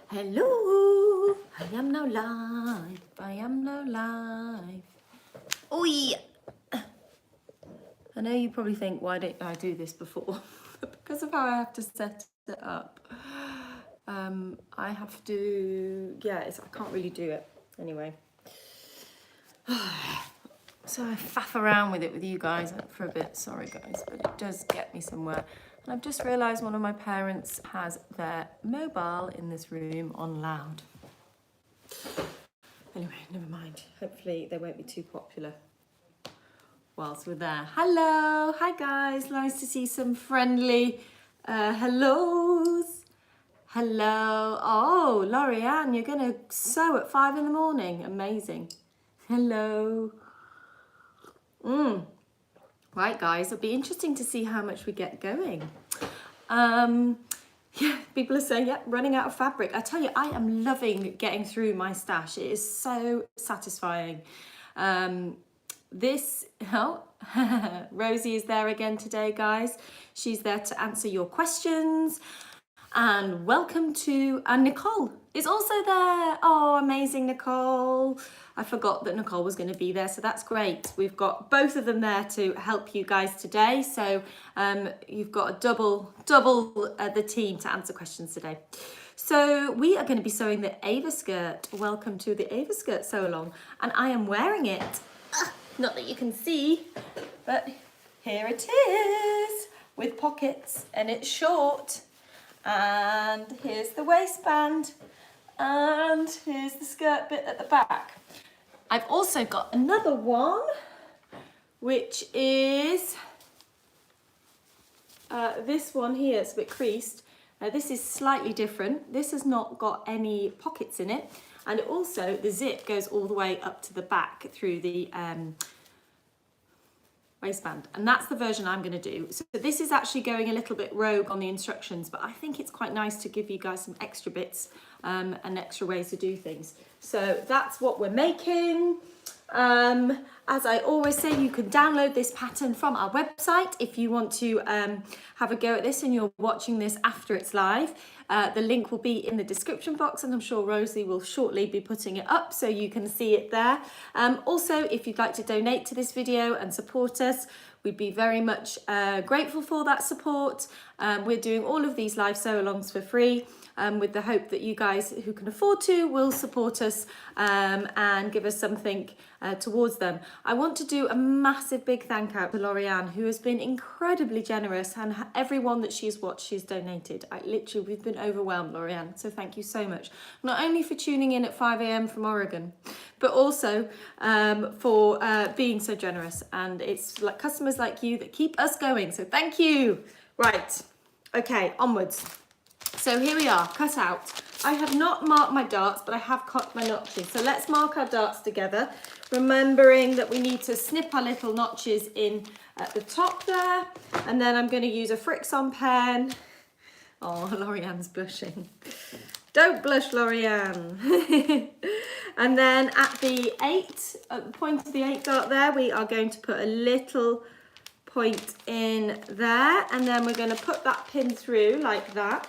Hello, I am now live. I am now live. Oh yeah. I know you probably think, why didn't I do this before? Because of how I have to set it up. I have to, I can't really do it anyway. So I faff around with it with you guys for a bit, sorry guys, but it does get me somewhere. And I've just realised one of my parents has their mobile in this room on loud. Anyway, never mind. Hopefully they won't be too popular whilst we're there. Hello, hi guys, nice to see some friendly hellos. Hello, oh, Lorianne, you're gonna sew at 5 in the morning, amazing. Hello. Right guys, it'll be interesting to see how much we get going. Yeah, people are saying, yeah, running out of fabric. I tell you, I am loving getting through my stash. It is so satisfying. Rosie is there again today, guys. She's there to answer your questions. And welcome to, and Nicole is also there. Oh, amazing, Nicole. I forgot that Nicole was going to be there, so that's great. We've got both of them there to help you guys today. So you've got a double the team to answer questions today. So we are going to be sewing the Ava skirt. Welcome to the Ava skirt sew along. And I am wearing it. Not that you can see, but here it is with pockets, and it's short. And here's the waistband, and here's the skirt bit at the back. I've also got another one, which is this one here. It's a bit creased. This is slightly different. This has not got any pockets in it, and also the zip goes all the way up to the back through the waistband, and that's the version I'm going to do. So this is actually going a little bit rogue on the instructions, but I think it's quite nice to give you guys some extra bits and extra ways to do things. So that's what we're making. As I always say, you can download this pattern from our website if you want to have a go at this and you're watching this after it's live. The link will be in the description box, and I'm sure Rosie will shortly be putting it up so you can see it there. Also, if you'd like to donate to this video and support us, we'd be very much grateful for that support. We're doing all of these live sew-alongs for free, with the hope that you guys who can afford to will support us and give us something towards them. I want to do a massive big thank out to Lorianne, who has been incredibly generous, and everyone that she's watched, she's donated. We've been overwhelmed, Lorianne, so thank you so much. Not only for tuning in at 5 a.m. from Oregon, but also for being so generous. And it's like customers like you that keep us going, so thank you. Right, okay, onwards. So here we are, cut out. I have not marked my darts, but I have cut my notches. So let's mark our darts together, remembering that we need to snip our little notches in at the top there. And then I'm going to use a Frixion pen. Oh, Lorianne's blushing. Don't blush, Lorianne. And then at the point of the 8 dart there, we are going to put a little point in there, and then we're going to put that pin through like that,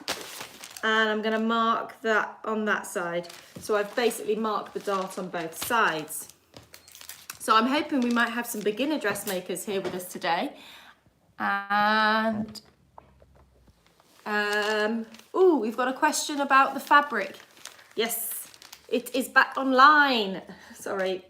and I'm going to mark that on that side. So I've basically marked the dart on both sides. So I'm hoping we might have some beginner dressmakers here with us today. And oh, we've got a question about the fabric. Yes, it is back online. Sorry.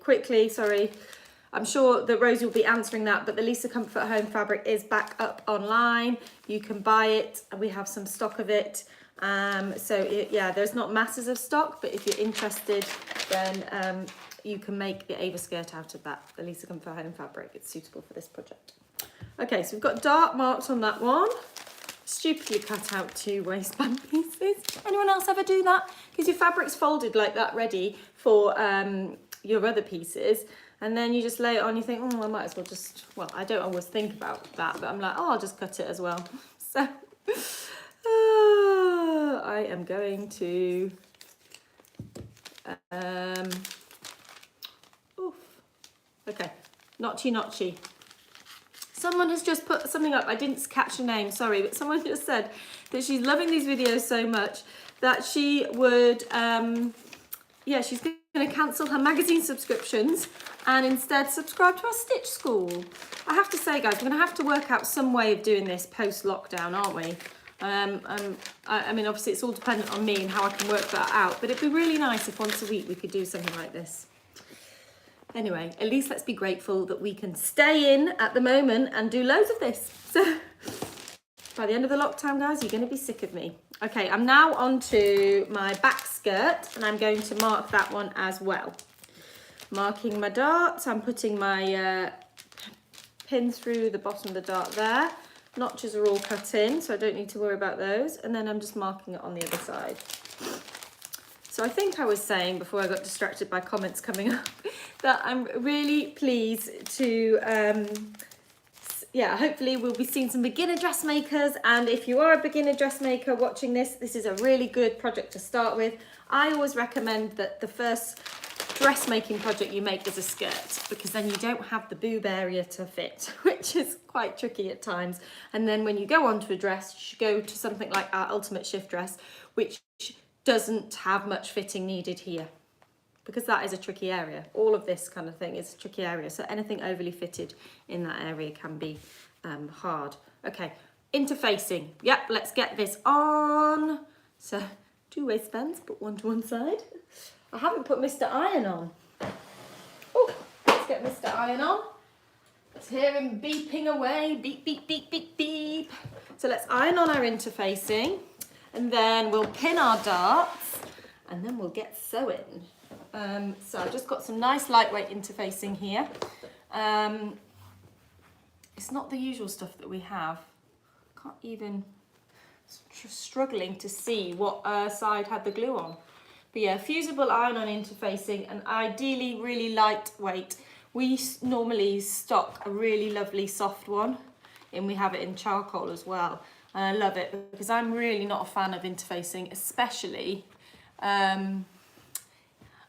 I'm sure that Rosie will be answering that, but the Lisa Comfort Home fabric is back up online. You can buy it, and we have some stock of it. Yeah, there's not masses of stock, but if you're interested, then you can make the Ava skirt out of that, the Lisa Comfort Home fabric. It's suitable for this project. Okay, so we've got dart marks on that one. Stupidly cut out 2 waistband pieces. Anyone else ever do that? Because your fabric's folded like that, ready for your other pieces. And then you just lay it on, you think, oh, I might as well just, well, I don't always think about that, but I'm like, oh, I'll just cut it as well. So, I am going to, okay, notchy. Someone has just put something up, I didn't catch the name, sorry, but someone just said that she's loving these videos so much that she would, yeah, she's going to cancel her magazine subscriptions and instead subscribe to our Stitch School. I have to say, guys, we're going to have to work out some way of doing this post-lockdown, aren't we? I mean, obviously, it's all dependent on me and how I can work that out, but it'd be really nice if once a week we could do something like this. Anyway, at least let's be grateful that we can stay in at the moment and do loads of this. So by the end of the lockdown, guys, you're going to be sick of me. Okay, I'm now on to my back skirt and I'm going to mark that one as well. Marking my darts, I'm putting my pin through the bottom of the dart there. Notches are all cut in, so I don't need to worry about those. And then I'm just marking it on the other side. So I think I was saying before I got distracted by comments coming up that I'm really pleased to, yeah, hopefully we'll be seeing some beginner dressmakers. And if you are a beginner dressmaker watching this, this is a really good project to start with. I always recommend that the first dressmaking project you make is a skirt, because then you don't have the boob area to fit, which is quite tricky at times. And then when you go on to a dress, you should go to something like our Ultimate Shift dress, which doesn't have much fitting needed here, because that is a tricky area. All of this kind of thing is a tricky area, so anything overly fitted in that area can be hard. Okay, interfacing. Yep, let's get this on. So 2 waistbands, put one to one side. I haven't put Mr. Iron on. Oh, let's get Mr. Iron on. Let's hear him beeping away. Beep, beep, beep, beep, beep. So let's iron on our interfacing, and then we'll pin our darts, and then we'll get sewing. So I've just got some nice lightweight interfacing here. It's not the usual stuff that we have. Can't even, struggling to see what side had the glue on. But yeah, fusible iron-on interfacing, and ideally really lightweight. We normally stock a really lovely soft one, and we have it in charcoal as well. And I love it because I'm really not a fan of interfacing, especially. Oh,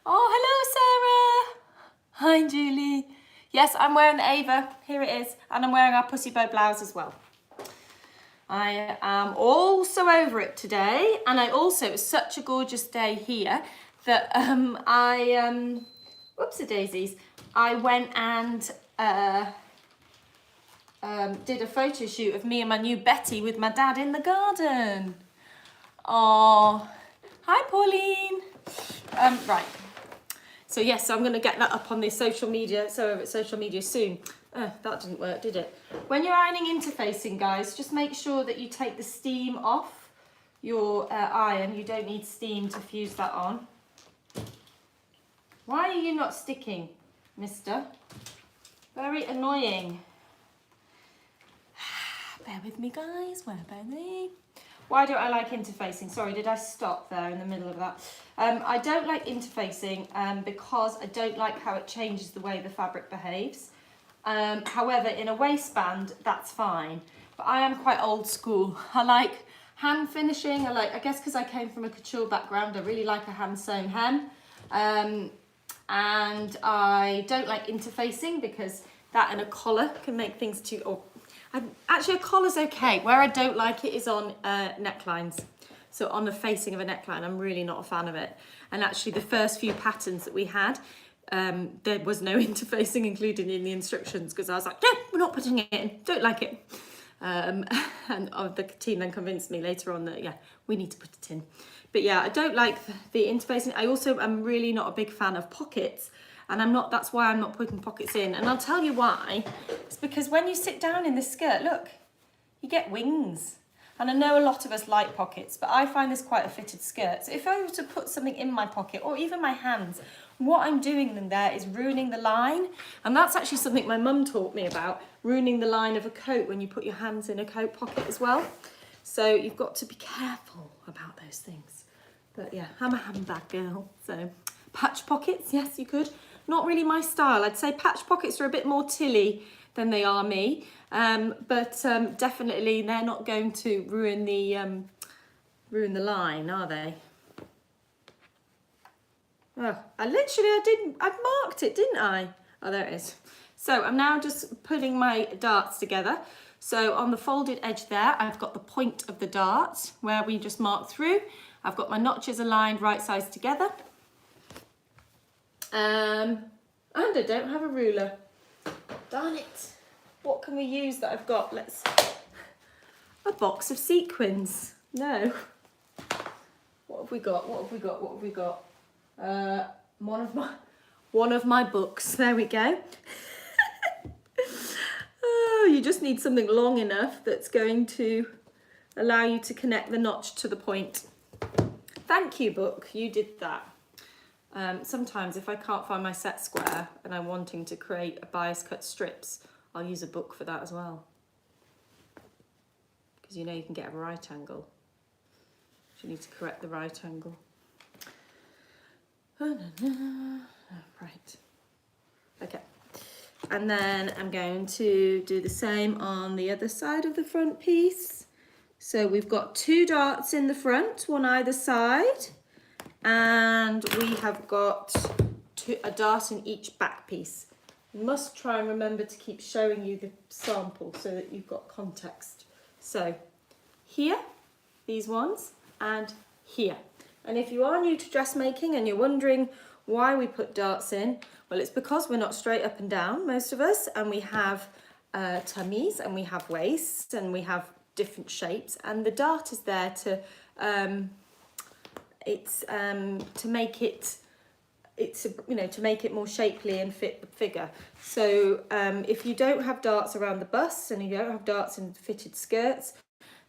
hello, Sarah. Hi, Julie. Yes, I'm wearing the Ava. Here it is. And I'm wearing our pussy bow blouse as well. I am also over it today, and I also, it's such a gorgeous day here that whoopsie daisies, I went and did a photo shoot of me and my new Betty with my dad in the garden. Oh, hi Pauline. Right. So yes, so I'm going to get that up on the social media, soon. That didn't work, did it? When you're ironing interfacing, guys, just make sure that you take the steam off your iron. You don't need steam to fuse that on. Why are you not sticking, mister? Very annoying. Bear with me, guys. Bear with me. Why don't I like interfacing? Sorry, did I stop there in the middle of that? I don't like interfacing because I don't like how it changes the way the fabric behaves. However, in a waistband, that's fine. But I am quite old school. I like hand finishing. I guess because I came from a couture background, I really like a hand sewn hem. And I don't like interfacing because that and a collar can make things too, actually a collar's okay. Where I don't like it is on necklines. So on the facing of a neckline, I'm really not a fan of it. And actually the first few patterns that we had, there was no interfacing included in the instructions because I was like, no, we're not putting it in, don't like it. And the team then convinced me later on that, yeah, we need to put it in. But yeah, I don't like the interfacing. I also am really not a big fan of pockets, and that's why I'm not putting pockets in. And I'll tell you why. It's because when you sit down in this skirt, look, you get wings. And I know a lot of us like pockets, but I find this quite a fitted skirt. So if I were to put something in my pocket, or even my hands, what I'm doing then there is ruining the line. And that's actually something my mum taught me about, ruining the line of a coat when you put your hands in a coat pocket as well. So you've got to be careful about those things. But yeah, I'm a handbag girl. So patch pockets, yes, you could. Not really my style. I'd say patch pockets are a bit more Tilly than they are me. But definitely they're not going to ruin the line, are they? Oh, I marked it, didn't I? Oh, there it is. So I'm now just putting my darts together. So on the folded edge there, I've got the point of the dart where we just marked through. I've got my notches aligned right sides together. And I don't have a ruler. Darn it. What can we use that I've got? A box of sequins. No. What have we got? What have we got? What have we got? One of my books. There we go. Oh, you just need something long enough that's going to allow you to connect the notch to the point. Thank you, book. You did that. Sometimes if I can't find my set square and I'm wanting to create a bias cut strips, I'll use a book for that as well. Because you know you can get a right angle. You need to correct the right angle. Right. Okay. And then I'm going to do the same on the other side of the front piece. So we've got 2 darts in the front, one either side. And we have got a dart in each back piece. You must try and remember to keep showing you the sample so that you've got context. So here, these ones, and here. And if you are new to dressmaking and you're wondering why we put darts in, well, it's because we're not straight up and down, most of us, and we have tummies and we have waists and we have different shapes, and the dart is there to make it more shapely and fit the figure. So if you don't have darts around the bust and you don't have darts in fitted skirts,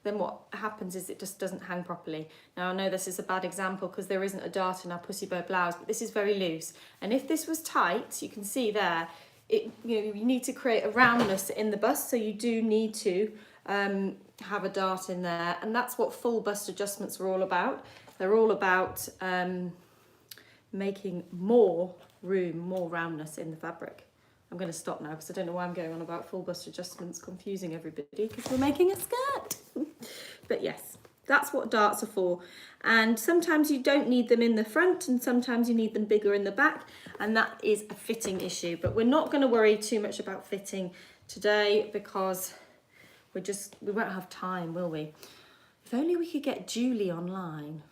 then what happens is it just doesn't hang properly. Now I know this is a bad example because there isn't a dart in our pussy bow blouse, but this is very loose. And if this was tight, you can see there, you need to create a roundness in the bust, so you do need to have a dart in there. And that's what full bust adjustments are all about. They're all about making more room, more roundness in the fabric. I'm going to stop now because I don't know why I'm going on about full bust adjustments, confusing everybody because we're making a skirt. But yes, that's what darts are for. And sometimes you don't need them in the front and sometimes you need them bigger in the back, and that is a fitting issue. But we're not going to worry too much about fitting today because we won't have time, will we? If only we could get Julie online.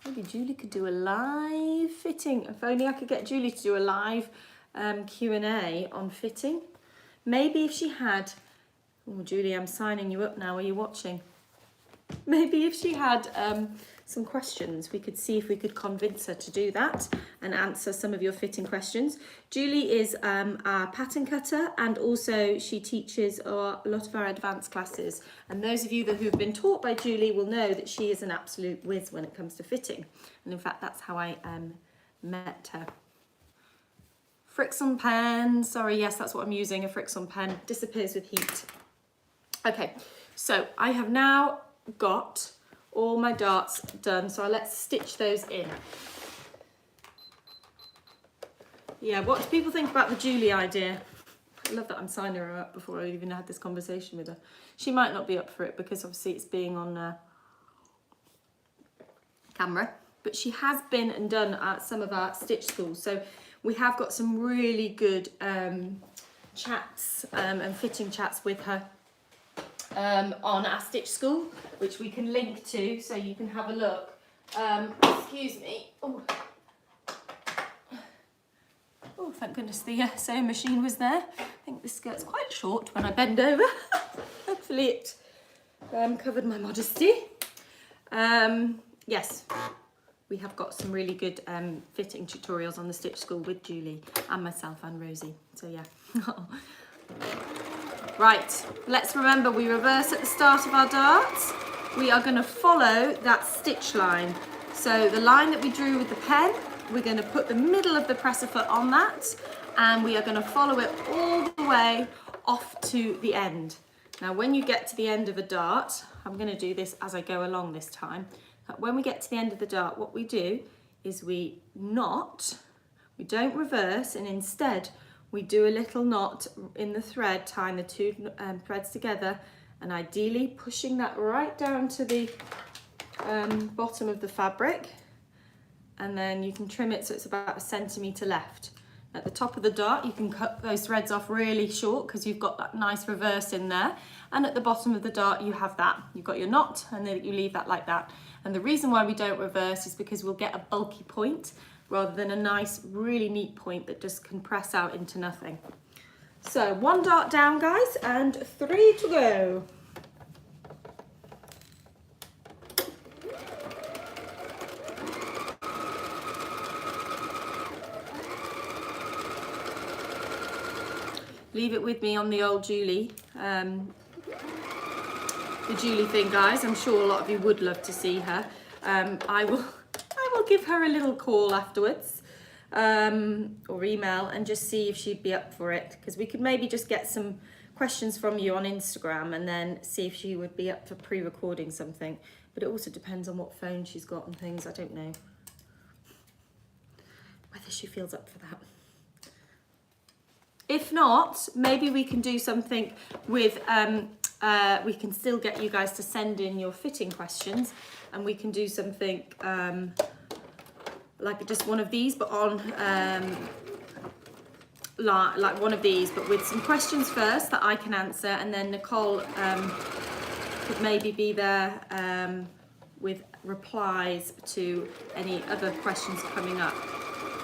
Maybe Julie could do a live fitting. If only I could get Julie to do a live Q&A on fitting. Maybe if she had, oh Julie, I'm signing you up now, are you watching? Maybe if she had some questions, we could see if we could convince her to do that and answer some of your fitting questions. Julie is our pattern cutter, and also she teaches a lot of our advanced classes. And those of you who've been taught by Julie will know that she is an absolute whiz when it comes to fitting. And in fact, that's how I met her. Frixion pen, sorry, yes, that's what I'm using, a Frixion pen, disappears with heat. Okay, so I have now got all my darts done, so let's stitch those in. Yeah, what do people think about the Julie idea? I love that I'm signing her up before I even had this conversation with her. She might not be up for it because obviously it's being on camera, but she has been and done at some of our stitch schools. So we have got some really good chats and fitting chats with her on our stitch school, which we can link to so you can have a look. Excuse me. Oh, thank goodness the sewing machine was there. I think this skirt's quite short when I bend over. Hopefully it covered my modesty. Yes, we have got some really good fitting tutorials on the stitch school with Julie and myself and Rosie. So yeah. Right, let's remember we reverse at the start of our darts. We are going to follow that stitch line. So the line that we drew with the pen, we're going to put the middle of the presser foot on that, and we are going to follow it all the way off to the end. Now when you get to the end of a dart, I'm going to do this as I go along this time. When we get to the end of the dart, what we do is we knot, we don't reverse, and instead we do a little knot in the thread, tying the two threads together, and ideally pushing that right down to the bottom of the fabric, and then you can trim it so it's about 1 centimetre left. At the top of the dart, you can cut those threads off really short because you've got that nice reverse in there. And at the bottom of the dart, you have that. You've got your knot and then you leave that like that. And the reason why we don't reverse is because we'll get a bulky point rather than a nice, really neat point that just can press out into nothing. So 1 dart down, guys, and 3 to go. Leave it with me on the old Julie, the Julie thing, guys. I'm sure a lot of you would love to see her. I will give her a little call afterwards, or email, and just see if she'd be up for it, because we could maybe just get some questions from you on Instagram and then see if she would be up for pre-recording something. But it also depends on what phone she's got and things. I don't know whether she feels up for that. If not, maybe we can do something with, we can still get you guys to send in your fitting questions, and we can do something like just one of these, but on, like one of these, but with some questions first that I can answer, and then Nicole could maybe be there with replies to any other questions coming up.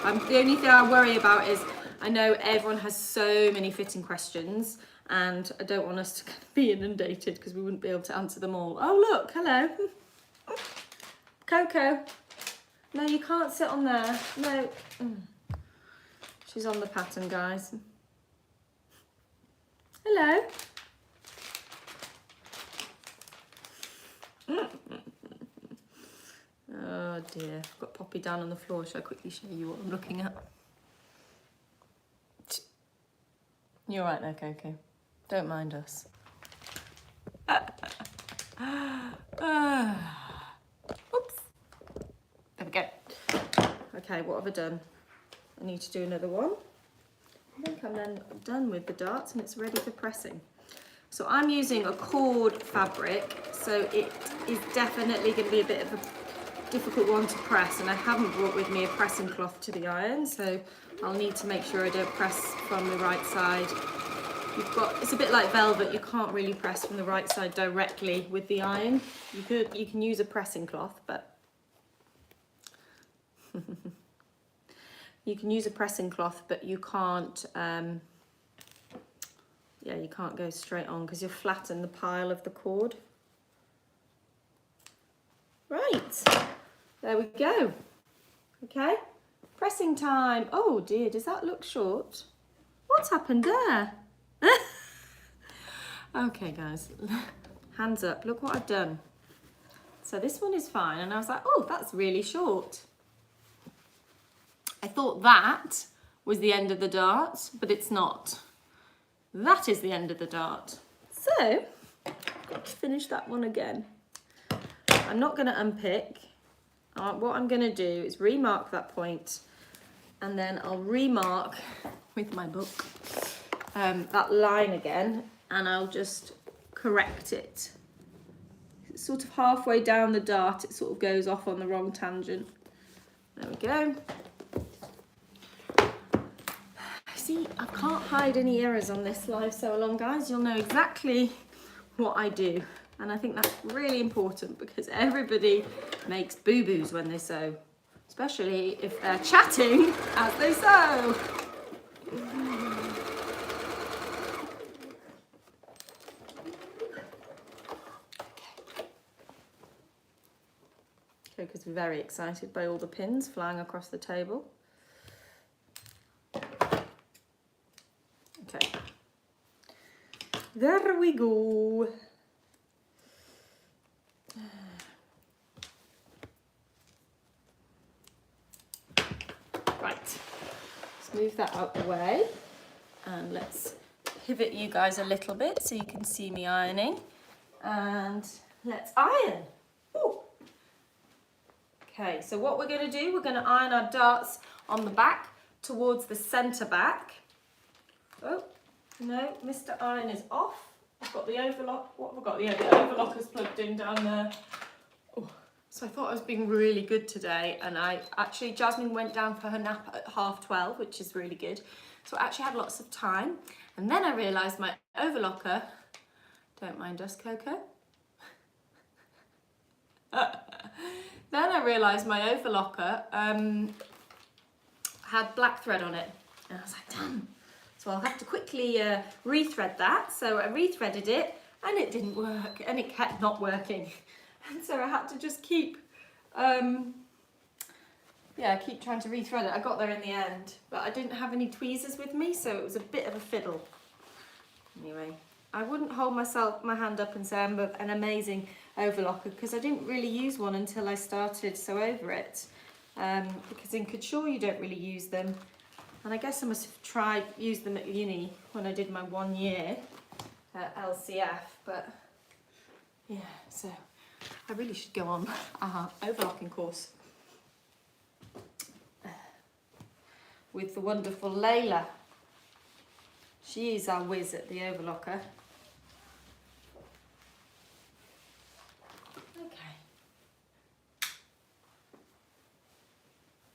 The only thing I worry about is, I know everyone has so many fitting questions, and I don't want us to be inundated because we wouldn't be able to answer them all. Oh look, hello. Coco. No, you can't sit on there. No. She's on the pattern, guys. Hello. Oh dear, I've got Poppy down on the floor. Shall I quickly show you what I'm looking at? You're right there, Coco. Don't mind us. Oops. There we go. Okay, what have I done? I need to do another one. I think I'm then done with the darts and it's ready for pressing. So I'm using a cord fabric, so it is definitely going to be a bit of a difficult one to press, and I haven't brought with me a pressing cloth to the iron, so I'll need to make sure I don't press from the right side. It's a bit like velvet, you can't really press from the right side directly with the iron. You can use a pressing cloth, but you can use a pressing cloth, but you can't, yeah, you can't go straight on because you'll flatten the pile of the cord. Right, there we go. Okay, pressing time. Oh dear, does that look short? What's happened there? Okay guys, hands up, look what I've done. So this one is fine, and I was like, oh, that's really short. I thought that was the end of the dart, but it's not. That is the end of the dart. So, I've got to finish that one again. I'm not going to unpick. What I'm going to do is remark that point, and then I'll remark with my book that line again, and I'll just correct it. It's sort of halfway down the dart, it sort of goes off on the wrong tangent. There we go. See, I can't hide any errors on this live sew along, guys. You'll know exactly what I do. And I think that's really important because everybody makes boo-boos when they sew, especially if they're chatting as they sew. Coco's very excited by all the pins flying across the table. Okay, there we go. Right, let's move that out the way, and let's pivot you guys a little bit so you can see me ironing, and let's iron. Ooh. Okay, so what we're going to do, we're going to iron our darts on the back towards the centre back. Oh, no, Mr. Iron is off. I've got the overlock. What have I got? Yeah, the overlock is plugged in down there. Oh, So I thought I was being really good today, and Jasmine went down for her nap at 12:30, which is really good. So I actually had lots of time. And then I realised my overlocker, don't mind us, Coco. Then I realised my overlocker had black thread on it. And I was like, damn. So I'll have to quickly rethread that. So I rethreaded it, and it didn't work, and it kept not working. And so I had to just keep trying to rethread it. I got there in the end, but I didn't have any tweezers with me, so it was a bit of a fiddle. Anyway, I wouldn't hold my hand up and say I'm an amazing overlocker, because I didn't really use one until I started Sew Over It. Because in couture you don't really use them, and I guess I must have used them at uni when I did my 1 year at LCF, but yeah, so I really should go on overlocking course with the wonderful Layla. She is our whiz at the overlocker. Okay.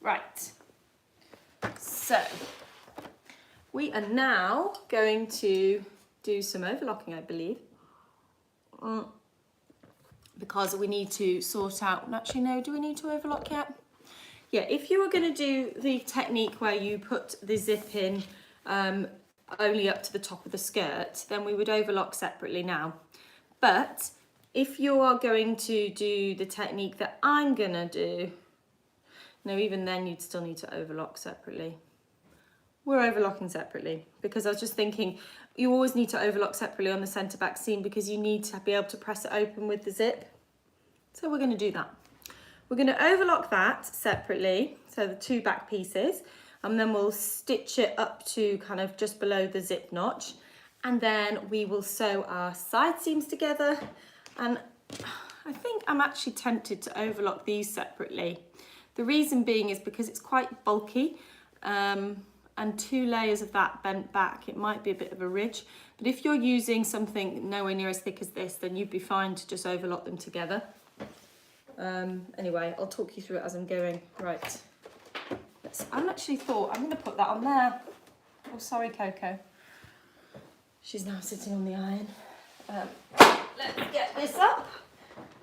Right. So we are now going to do some overlocking, I believe. Because we need to sort out, actually no, do we need to overlock yet? Yeah, if you were going to do the technique where you put the zip in only up to the top of the skirt, then we would overlock separately now. But if you are going to do the technique that I'm going to do, no, even then you'd still need to overlock separately. We're overlocking separately, because I was just thinking you always need to overlock separately on the centre back seam, because you need to be able to press it open with the zip. So we're going to do that. We're going to overlock that separately, so the 2 back pieces, and then we'll stitch it up to kind of just below the zip notch, and then we will sew our side seams together. And I think I'm actually tempted to overlock these separately. The reason being is because it's quite bulky, and 2 layers of that bent back, it might be a bit of a ridge. But if you're using something nowhere near as thick as this, then you'd be fine to just overlock them together. Anyway, I'll talk you through it as I'm going. Right. I actually thought I'm going to put that on there. Oh, sorry, Coco. She's now sitting on the iron. Let's get this up.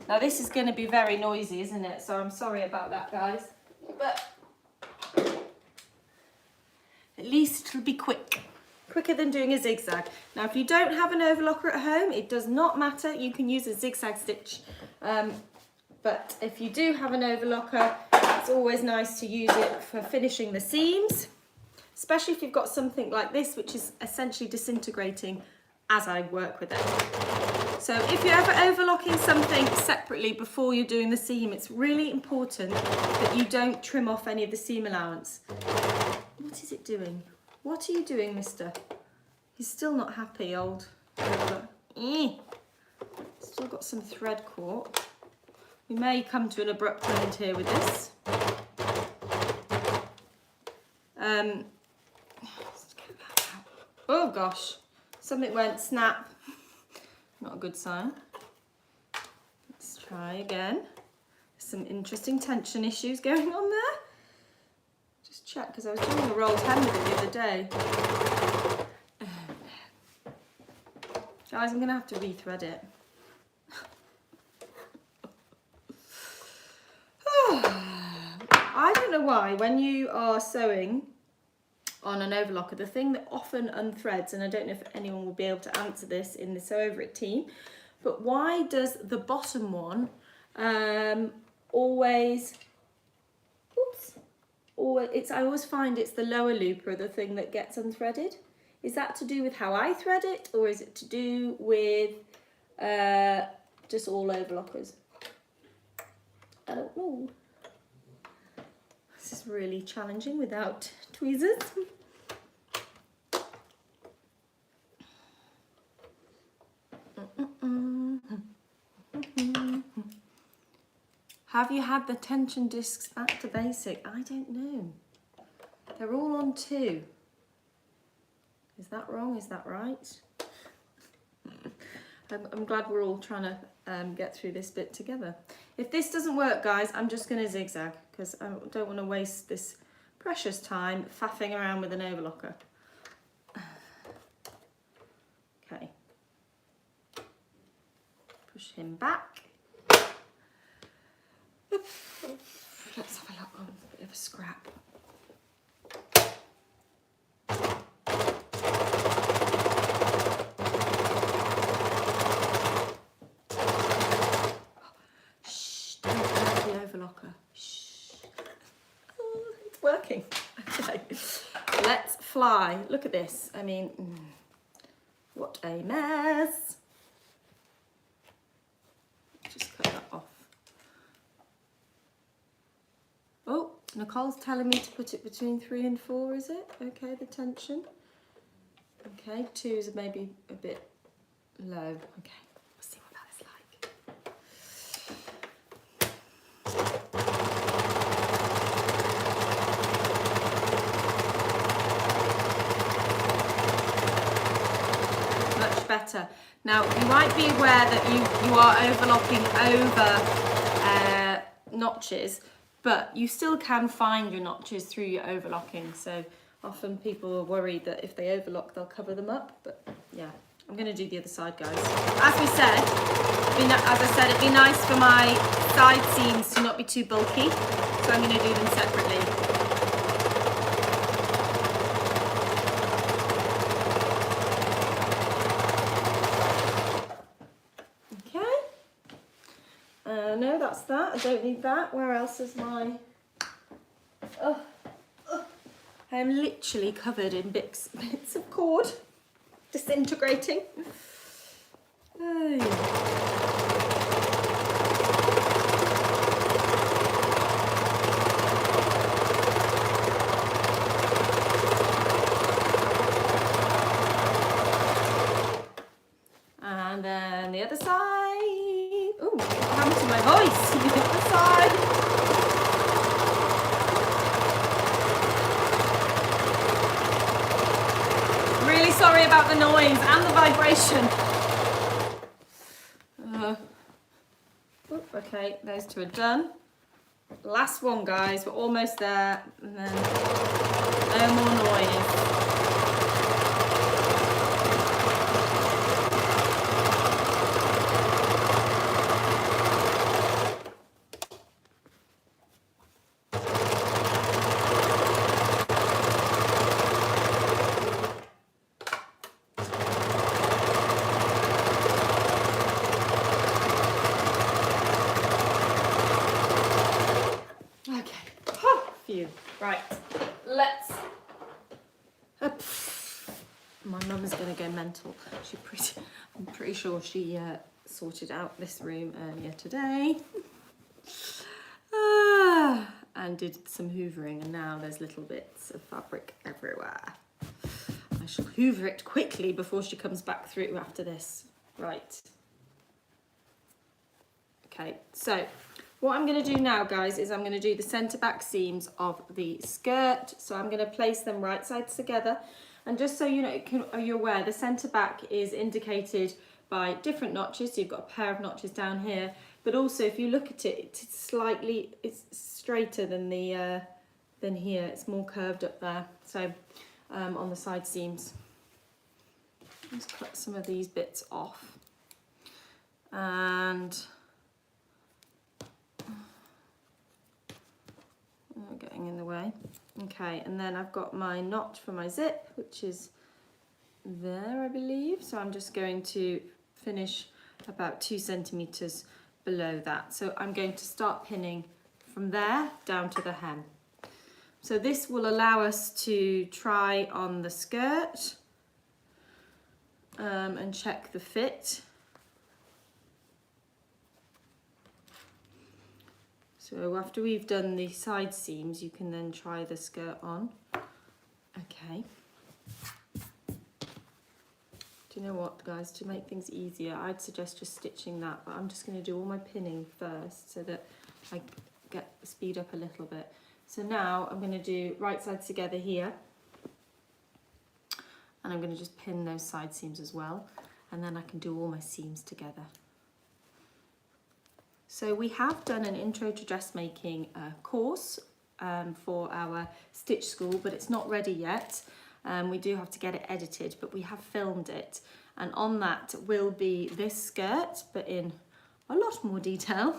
Now this is going to be very noisy, isn't it? So I'm sorry about that, guys. But at least it'll be quicker than doing a zigzag. Now if you don't have an overlocker at home, it does not matter, you can use a zigzag stitch, but if you do have an overlocker, it's always nice to use it for finishing the seams, especially if you've got something like this which is essentially disintegrating as I work with it. So if you're ever overlocking something separately before you're doing the seam, it's really important that you don't trim off any of the seam allowance. What is it doing? What are you doing, mister? He's still not happy, old. Still got some thread caught. We may come to an abrupt end here with this. Oh gosh, something went snap. Not a good sign. Let's try again. Some interesting tension issues going on there. Just check, because I was doing a rolled hem with it the other day. Guys, I'm going to have to rethread it. I don't know why, when you are sewing on an overlocker, the thing that often unthreads, and I don't know if anyone will be able to answer this in the Sew Over It team, but why does the bottom one always, I always find it's the lower loop or the thing that gets unthreaded. Is that to do with how I thread it, or is it to do with just all overlockers? I don't know. This is really challenging without tweezers. Have you had the tension discs back to basic? I don't know. They're all on 2. Is that wrong? Is that right? I'm glad we're all trying to get through this bit together. If this doesn't work, guys, I'm just going to zigzag because I don't want to waste this precious time faffing around with an overlocker. Okay. Push him back. Let's have a look. Oh, a bit of a scrap. Shh, don't hurt the overlocker. Shh. Oh, it's working. Okay. Let's fly. Look at this. I mean, what a mess. Just cut that off. Oh, Nicole's telling me to put it between 3 and 4, is it? Okay, the tension. Okay, 2 is maybe a bit low. Okay, we'll see what that is like. Much better. Now, you might be aware that you are overlocking over notches, but you still can find your notches through your overlocking. So often people are worried that if they overlock, they'll cover them up. But yeah, I'm going to do the other side, guys. As we said, it'd be nice for my side seams to not be too bulky. So I'm going to do them separately. No, that's that. I don't need that. Where else is my... I am literally covered in bits of cord disintegrating. And then the other side. Ooh, what happened to my voice? The other side. Really sorry about the noise and the vibration. Okay, those 2 are done. Last one, guys. We're almost there. And then no more noise. Right, let's... My mum's going to go mental. I'm pretty sure she sorted out this room earlier today. And did some hoovering, and now there's little bits of fabric everywhere. I shall hoover it quickly before she comes back through after this. Right. Okay, so... what I'm going to do now, guys, is I'm going to do the centre back seams of the skirt. So I'm going to place them right sides together. And just so you know, you're aware, the centre back is indicated by different notches. So you've got a pair of notches down here. But also, if you look at it, it's straighter than than here. It's more curved up there. So on the side seams. Let's cut some of these bits off. And... getting in the way. Okay, and then I've got my notch for my zip, which is there, I believe. So I'm just going to finish about 2 centimeters below that. So I'm going to start pinning from there down to the hem. So this will allow us to try on the skirt and check the fit. So after we've done the side seams, you can then try the skirt on. Okay. Do you know what, guys? To make things easier, I'd suggest just stitching that, but I'm just going to do all my pinning first so that I speed up a little bit. So now I'm going to do right sides together here. And I'm going to just pin those side seams as well. And then I can do all my seams together. So we have done an intro to dressmaking course for our stitch school, but it's not ready yet. We do have to get it edited, but we have filmed it. And on that will be this skirt, but in a lot more detail,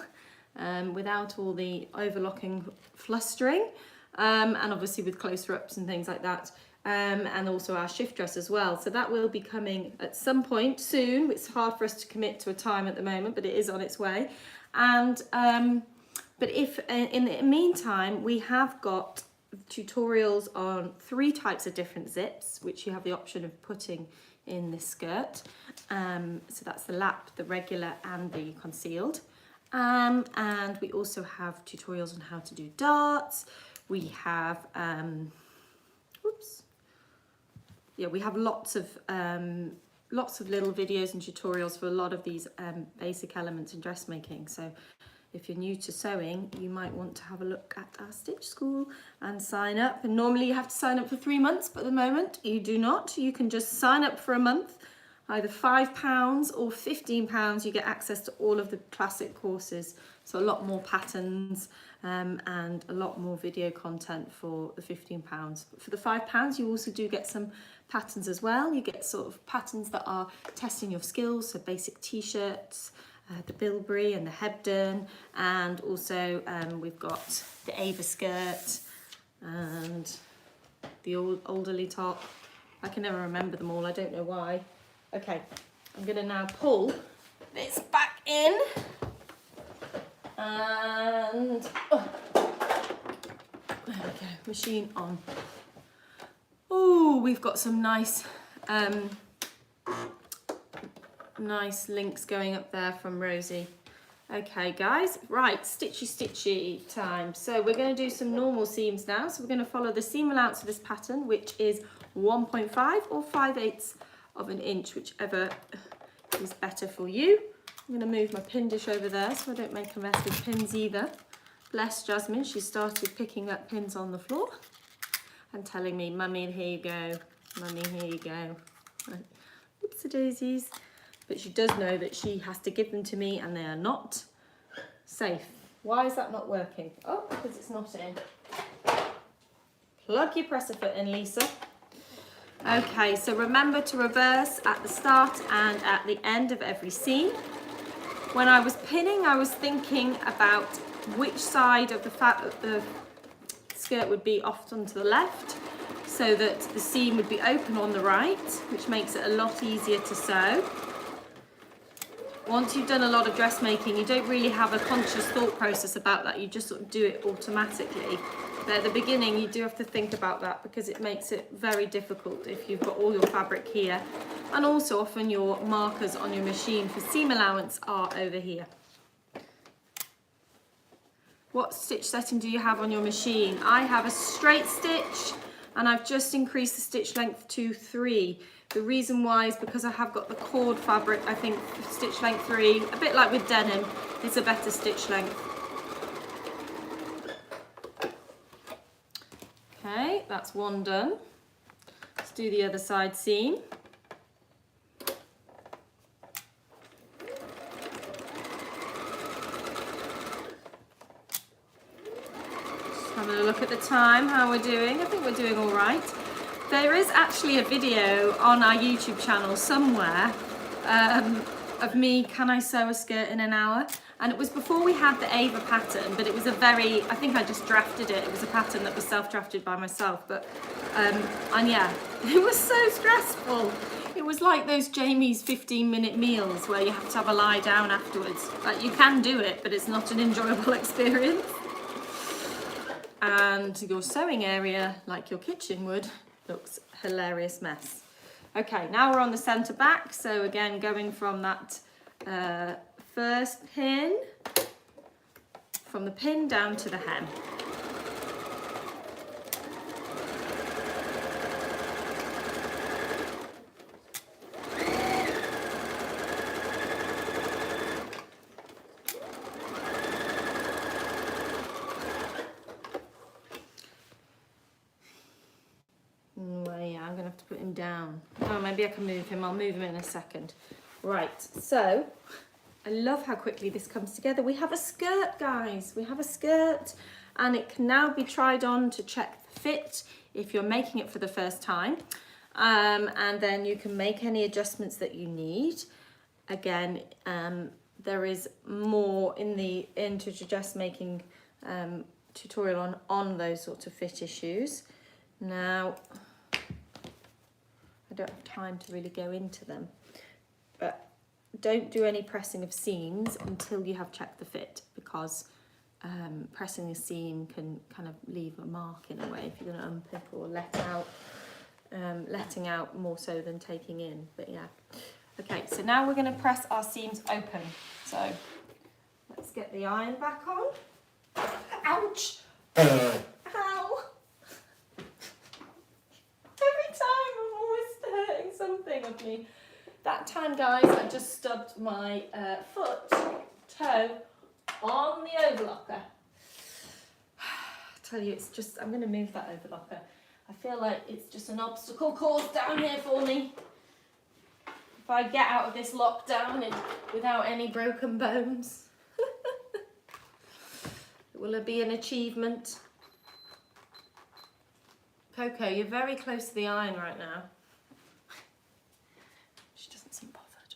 without all the overlocking flustering, and obviously with closer ups and things like that. And also our shift dress as well. So that will be coming at some point soon. It's hard for us to commit to a time at the moment, but it is on its way. And but if in the meantime, we have got tutorials on 3 types of different zips, which you have the option of putting in this skirt. So that's the lap, the regular and the concealed. And we also have tutorials on how to do darts. We have, we have lots of little videos and tutorials for a lot of these basic elements in dressmaking. So if you're new to sewing, you might want to have a look at our stitch school and sign up. And normally you have to sign up for 3 months, but at the moment you do not. You can just sign up for a month, either £5 or £15. You get access to all of the classic courses. So a lot more patterns and a lot more video content for the £15. But for the £5, you also do get some patterns as well. You get sort of patterns that are testing your skills, so basic t-shirts, the Bilberry and the Hebden, and also we've got the Ava Skirt and the Alderley top. I can never remember them all, I don't know why. Okay, I'm going to now pull this back in and there we go, machine on. Oh, we've got some nice nice links going up there from Rosie. Okay guys, right, stitchy time. So we're going to do some normal seams now. So we're going to follow the seam allowance of this pattern, which is 1.5 or 5/8 of an inch, whichever is better for you. I'm going to move my pin dish over there so I don't make a mess with pins either. Bless Jasmine, she started picking up pins on the floor and telling me, Mummy, here you go, Mummy, here you go. Right. Oopsie daisies. But she does know that she has to give them to me and they are not safe. Why is that not working? Oh, because it's not in. Plug your presser foot in, Lisa. Okay, so remember to reverse at the start and at the end of every seam. When I was pinning, I was thinking about which side of the skirt would be off onto the left, so that the seam would be open on the right, which makes it a lot easier to sew. Once you've done a lot of dressmaking, you don't really have a conscious thought process about that. You just sort of do it automatically. But at the beginning, you do have to think about that because it makes it very difficult if you've got all your fabric here. And also often your markers on your machine for seam allowance are over here. What stitch setting do you have on your machine? I have a straight stitch and I've just increased the stitch length to 3. The reason why is because I have got the cord fabric. I think stitch length 3, a bit like with denim, it's a better stitch length. Okay, that's one done. Let's do the other side seam. Just having a look at the time, how we're doing. I think we're doing all right. There is actually a video on our YouTube channel somewhere of me, can I sew a skirt in an hour? And it was before we had the Ava pattern, but it was I think I just drafted it. It was a pattern that was self-drafted by myself, but, and yeah, it was so stressful. It was like those Jamie's 15-minute meals where you have to have a lie down afterwards. Like, you can do it, but it's not an enjoyable experience. And your sewing area, like your kitchen would, looks hilarious mess. Okay, now we're on the centre back. So again, going from that first pin, from the pin down to the hem. I'm gonna have to put him down. Oh, maybe I can move him. I'll move him in a second. Right, so I love how quickly this comes together. We have a skirt, guys. We have a skirt, and it can now be tried on to check the fit if you're making it for the first time. And then you can make any adjustments that you need. Again, there is more in the Into Dressmaking tutorial on those sorts of fit issues. Now, I don't have time to really go into them, but don't do any pressing of seams until you have checked the fit, because pressing a seam can kind of leave a mark in a way if you're going to unpick or let out, letting out more so than taking in, but yeah. Okay, so now we're going to press our seams open. So let's get the iron back on. Ouch! Ow! Every time I'm always hurting something of me. That time, guys, I just stubbed my toe on the overlocker. I tell you, it's just, I'm going to move that overlocker. I feel like it's just an obstacle course down here for me. If I get out of this lockdown without any broken bones, will it be an achievement? Coco, you're very close to the iron right now. She doesn't seem bothered.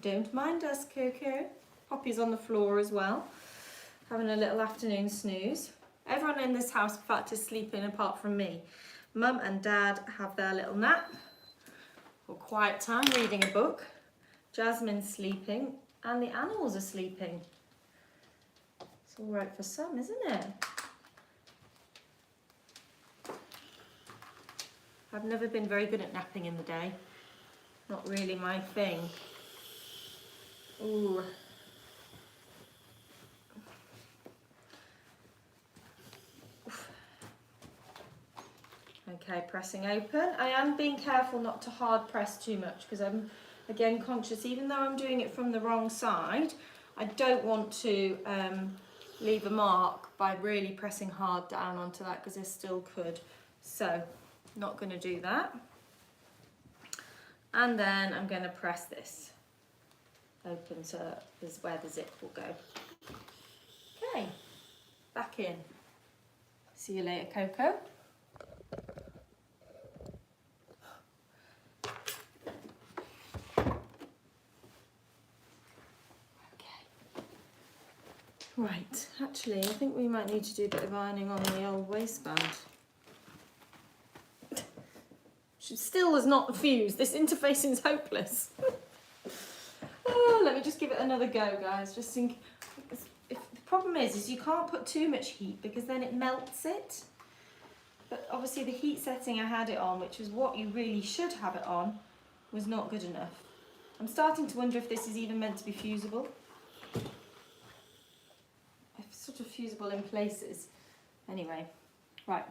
Don't mind us, Coco. Poppy's on the floor as well, having a little afternoon snooze. Everyone in this house, in fact, is sleeping apart from me. Mum and Dad have their little nap, or quiet time, reading a book. Jasmine's sleeping, and the animals are sleeping. It's all right for some, isn't it? I've never been very good at napping in the day. Not really my thing. Ooh. Okay, pressing open. I am being careful not to hard press too much, because I'm, again, conscious, even though I'm doing it from the wrong side, I don't want to leave a mark by really pressing hard down onto that, because I still could. So, not going to do that. And then I'm going to press this open, so this is where the zip will go. Okay, back in. See you later, Coco. Right, actually, I think we might need to do a bit of ironing on the old waistband. She still has not fused. This interfacing is hopeless. Oh, let me just give it another go, guys. Just think. The problem is you can't put too much heat, because then it melts it. But obviously the heat setting I had it on, which is what you really should have it on, was not good enough. I'm starting to wonder if this is even meant to be fusible. Sort of fusible in places. Anyway, right,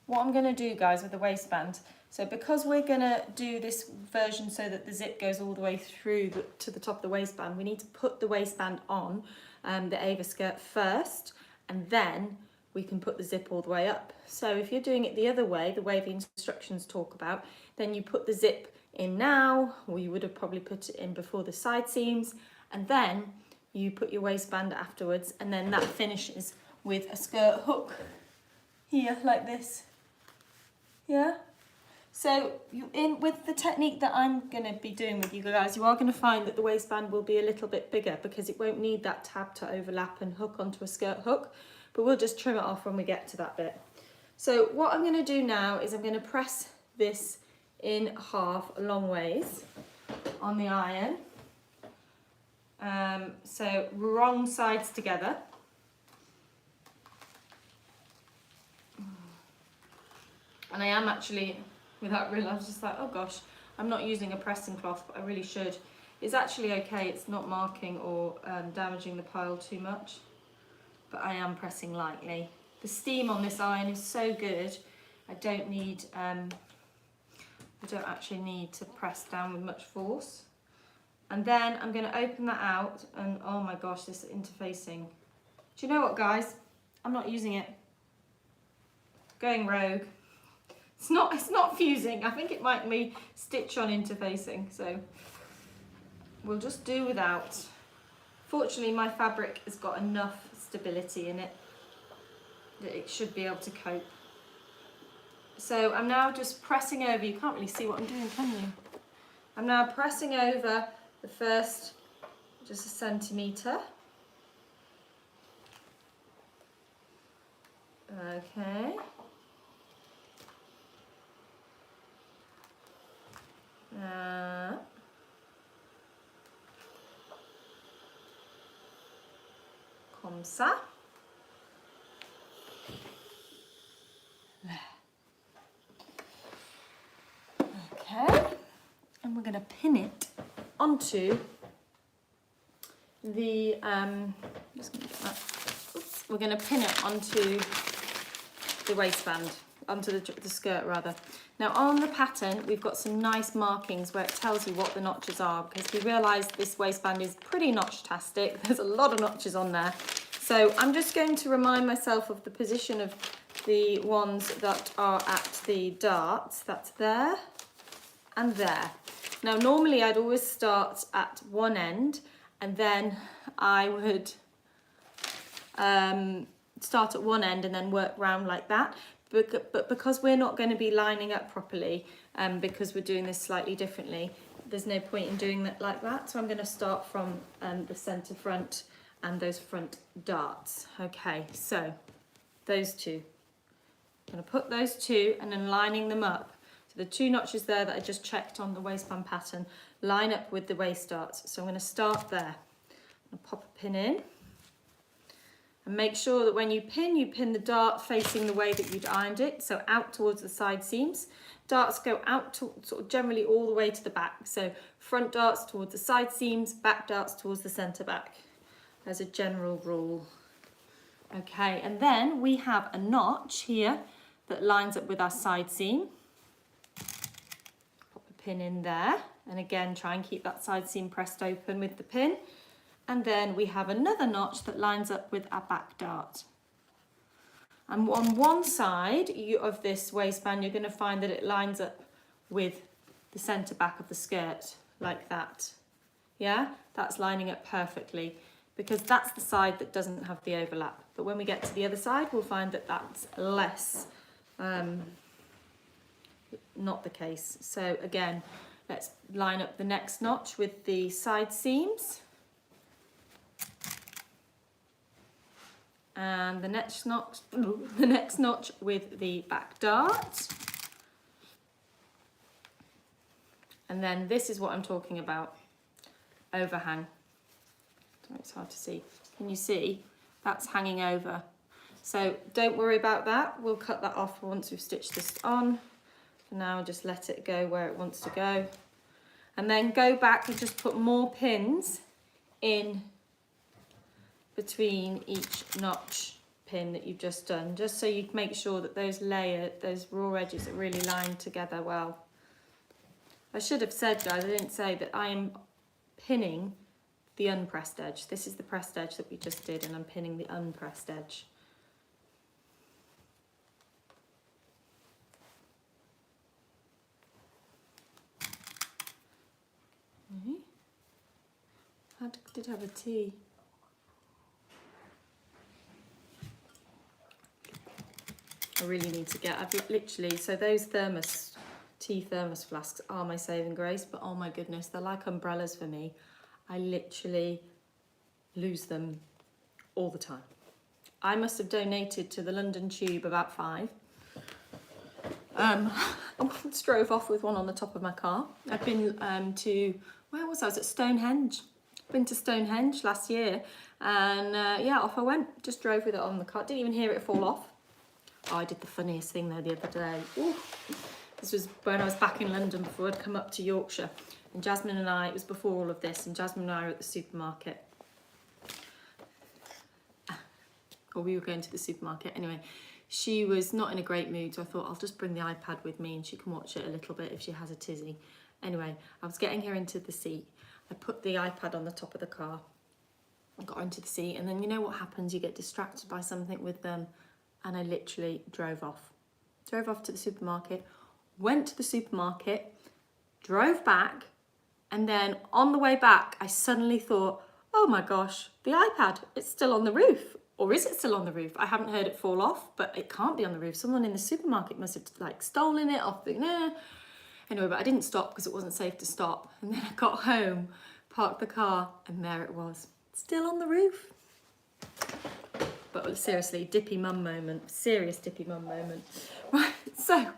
what I'm going to do, guys, with the waistband, so because we're going to do this version so that the zip goes all the way through to the top of the waistband, we need to put the waistband on the Ava Skirt first, and then we can put the zip all the way up. So if you're doing it the other way, the way the instructions talk about, then you put the zip in now, or you would have probably put it in before the side seams, and then you put your waistband afterwards, and then that finishes with a skirt hook here, like this. Yeah? So with the technique that I'm going to be doing with you guys, you are going to find that the waistband will be a little bit bigger, because it won't need that tab to overlap and hook onto a skirt hook, but we'll just trim it off when we get to that bit. So what I'm going to do now is I'm going to press this in half long ways on the iron. So wrong sides together. And I am actually, without realising, I was just like, oh gosh, I'm not using a pressing cloth, but I really should. It's actually okay, it's not marking or damaging the pile too much, but I am pressing lightly. The steam on this iron is so good, I don't actually need to press down with much force. And then I'm going to open that out, and oh my gosh, this interfacing. Do you know what, guys? I'm not using it. Going rogue. It's not fusing. I think it might be stitch on interfacing, so we'll just do without. Fortunately, my fabric has got enough stability in it that it should be able to cope. So I'm now just pressing over. You can't really see what I'm doing, can you? I'm now pressing over the first just 1 centimetre. Okay. Comme ça. Okay, and we're going to pin it onto the, just going to get that. Oops. We're going to pin it onto the waistband, onto the skirt rather. Now on the pattern, we've got some nice markings where it tells you what the notches are, because we realised this waistband is pretty notch-tastic. There's a lot of notches on there. So I'm just going to remind myself of the position of the ones that are at the darts. That's there and there. Now normally I'd always start at one end and then I would start at one end and then work round like that. But because we're not going to be lining up properly, because we're doing this slightly differently, there's no point in doing that like that. So I'm going to start from the centre front and those front darts. Okay, so those two. I'm going to put those two and then lining them up. So the two notches there that I just checked on the waistband pattern line up with the waist darts. So I'm going to start there. I'm going to pop a pin in. And make sure that when you pin the dart facing the way that you'd ironed it, so out towards the side seams. Darts go out to sort of generally all the way to the back. So front darts towards the side seams, back darts towards the centre back, as a general rule. Okay, and then we have a notch here that lines up with our side seam. Pop a pin in there, and again try and keep that side seam pressed open with the pin. And then we have another notch that lines up with our back dart. And on one side of this waistband, you're going to find that it lines up with the centre back of the skirt, like that. Yeah, that's lining up perfectly, because that's the side that doesn't have the overlap. But when we get to the other side, we'll find that that's less, not the case. So again, let's line up the next notch with the side seams. And the next notch with the back dart. And then this is what I'm talking about, overhang. It's hard to see. Can you see? That's hanging over. So don't worry about that. We'll cut that off once we've stitched this on. For now, just let it go where it wants to go. And then go back and just put more pins in between each notch pin that you've just done, just so you make sure that those raw edges are really lined together well. I should have said, guys, I didn't say that I am pinning the unpressed edge. This is the pressed edge that we just did, and I'm pinning the unpressed edge. I did have a tea. I really need to get, I've literally, so those tea thermos flasks are my saving grace, but oh my goodness, they're like umbrellas for me. I literally lose them all the time. I must have donated to the London Tube about 5. I once drove off with one on the top of my car. I've been to, where was I? I was at Stonehenge. Been to Stonehenge last year, and yeah, off I went. Just drove with it on the car. Didn't even hear it fall off. Oh, I did the funniest thing though the other day. Ooh. This was when I was back in London before I'd come up to Yorkshire. And Jasmine and I, it was before all of this, and Jasmine and I were at the supermarket. Or we were going to the supermarket. Anyway, she was not in a great mood, so I thought I'll just bring the iPad with me and she can watch it a little bit if she has a tizzy. Anyway, I was getting her into the seat. I put the iPad on the top of the car. I got her into the seat, and then you know what happens? You get distracted by something with them. And I literally drove off. drove off to the supermarket, went to the supermarket, drove back, and then on the way back, I suddenly thought, oh my gosh, the iPad, it's still on the roof. Or is it still on the roof? I haven't heard it fall off, but it can't be on the roof. Someone in the supermarket must have like stolen it off the, Anyway, but I didn't stop because it wasn't safe to stop. And then I got home, parked the car, and there it was, still on the roof. But seriously, dippy mum moment, serious dippy mum moment. Right, so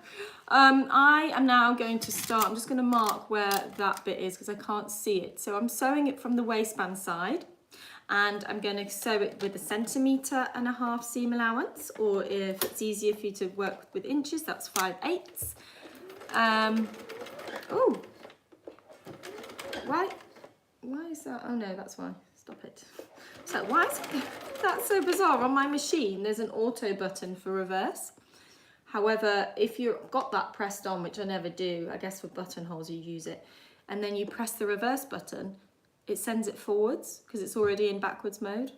I am now going to start, I'm just going to mark where that bit is because I can't see it. So I'm sewing it from the waistband side, and I'm going to sew it with 1.5 centimetre seam allowance, or if it's easier for you to work with inches, that's 5/8. Oh, why is that? Oh no, that's why. Stop it. So why is that so bizarre? On my machine, there's an auto button for reverse. However, if you've got that pressed on, which I never do, I guess for buttonholes you use it, and then you press the reverse button, it sends it forwards because it's already in backwards mode.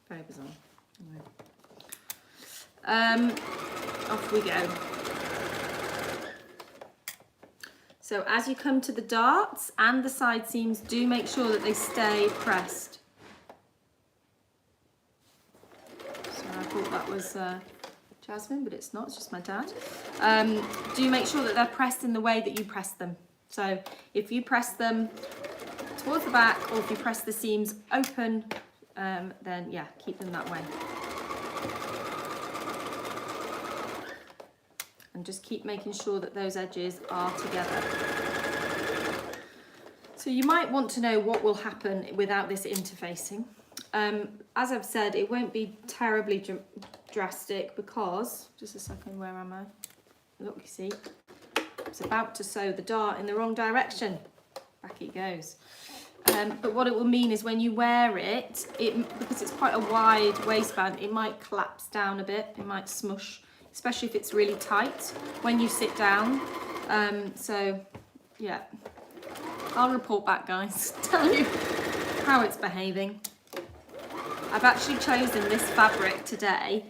Very bizarre. Anyway. Off we go. So as you come to the darts and the side seams, do make sure that they stay pressed. So I thought that was Jasmine, but it's not, it's just my dad. Do make sure that they're pressed in the way that you press them. So if you press them towards the back, or if you press the seams open, then yeah, keep them that way. And just keep making sure that those edges are together. So you might want to know what will happen without this interfacing. As I've said, it won't be terribly drastic because, just a second, where am I? Look, you see, it's about to sew the dart in the wrong direction. Back it goes. But what it will mean is when you wear it, because it's quite a wide waistband, it might collapse down a bit, it might smush, especially if it's really tight when you sit down. So yeah, I'll report back, guys, tell you how it's behaving. I've actually chosen this fabric today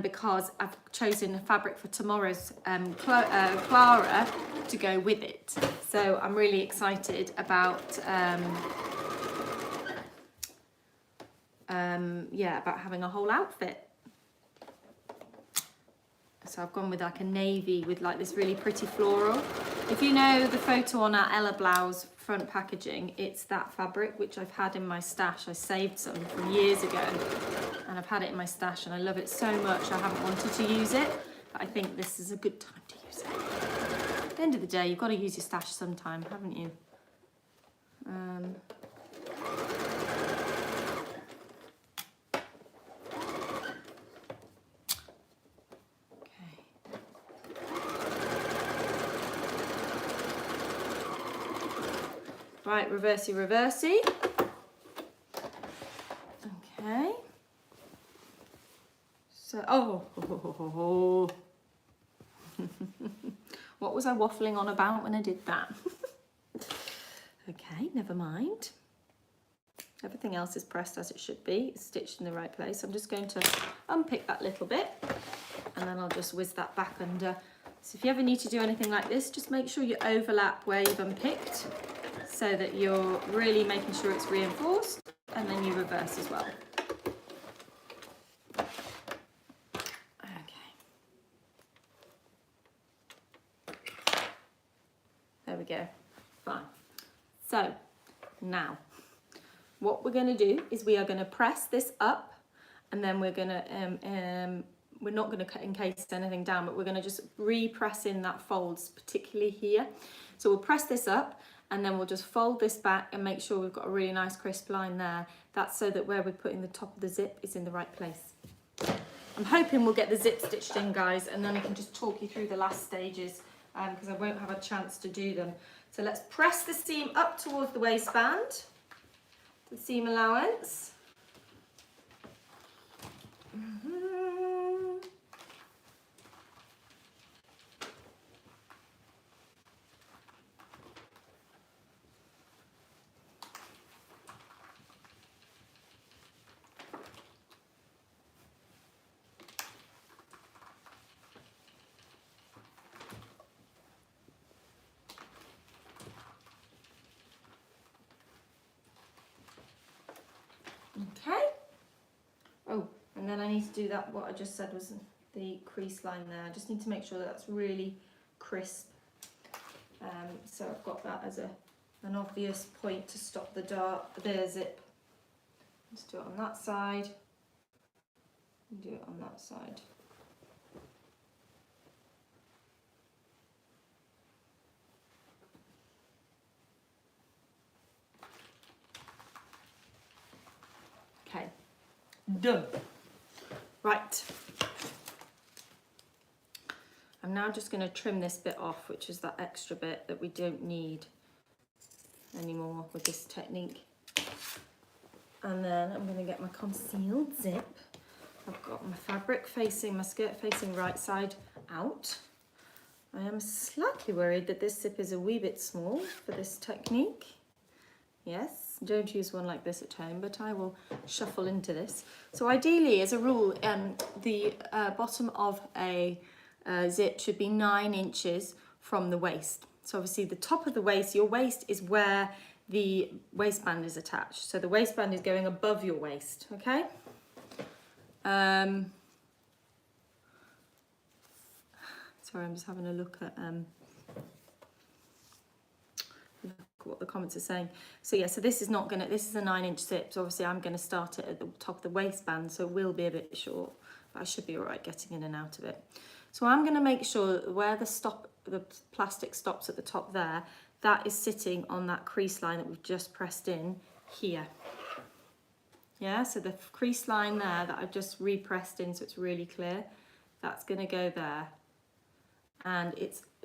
because I've chosen a fabric for tomorrow's Clara to go with it. So I'm really excited about about having a whole outfit. So I've gone with like a navy with like this really pretty floral. If you know the photo on our Ella blouse front packaging, it's that fabric which I've had in my stash. I saved some from years ago and I've had it in my stash and I love it so much. I haven't wanted to use it, but I think this is a good time to use it. At the end of the day, you've got to use your stash sometime, haven't you? Right, reversey, reversey. Okay. So, what was I waffling on about when I did that? Okay, never mind. Everything else is pressed as it should be. It's stitched in the right place. I'm just going to unpick that little bit and then I'll just whiz that back under. So if you ever need to do anything like this, just make sure you overlap where you've unpicked, so that you're really making sure it's reinforced, and then you reverse as well. Okay. There we go. Fine. So now what we're going to do is we are going to press this up, and then we're going to we're not going to encase anything down, but we're going to just re-press in that folds, particularly here. So we'll press this up, and then we'll just fold this back and make sure we've got a really nice crisp line there. That's so that where we're putting the top of the zip is in the right place. I'm hoping we'll get the zip stitched in, guys, and then I can just talk you through the last stages because I won't have a chance to do them. So let's press the seam up towards the waistband, the seam allowance. Okay. Oh, and then I need to do that, what I just said was the crease line there. I just need to make sure that that's really crisp. So I've got that as an obvious point to stop the zip. Let's do it on that side. And do it on that side. Okay, done. Right. I'm now just going to trim this bit off, which is that extra bit that we don't need anymore with this technique. And then I'm going to get my concealed zip. I've got my fabric facing, my skirt facing right side out. I am slightly worried that this zip is a wee bit small for this technique. Yes, don't use one like this at home, but I will shuffle into this. So ideally, as a rule, the bottom of a zip should be 9 inches from the waist. So obviously the top of the waist, your waist is where the waistband is attached. So the waistband is going above your waist, okay? Sorry, I'm just having a look at what the comments are saying. So yeah, so this is not gonna, this is a 9-inch zip, so obviously I'm gonna start it at the top of the waistband, so it will be a bit short, but I should be all right getting in and out of it. So I'm gonna make sure that where the plastic stops at the top there, that is sitting on that crease line that we've just pressed in here. Yeah, so the crease line there that I've just repressed in so it's really clear, that's gonna go there. And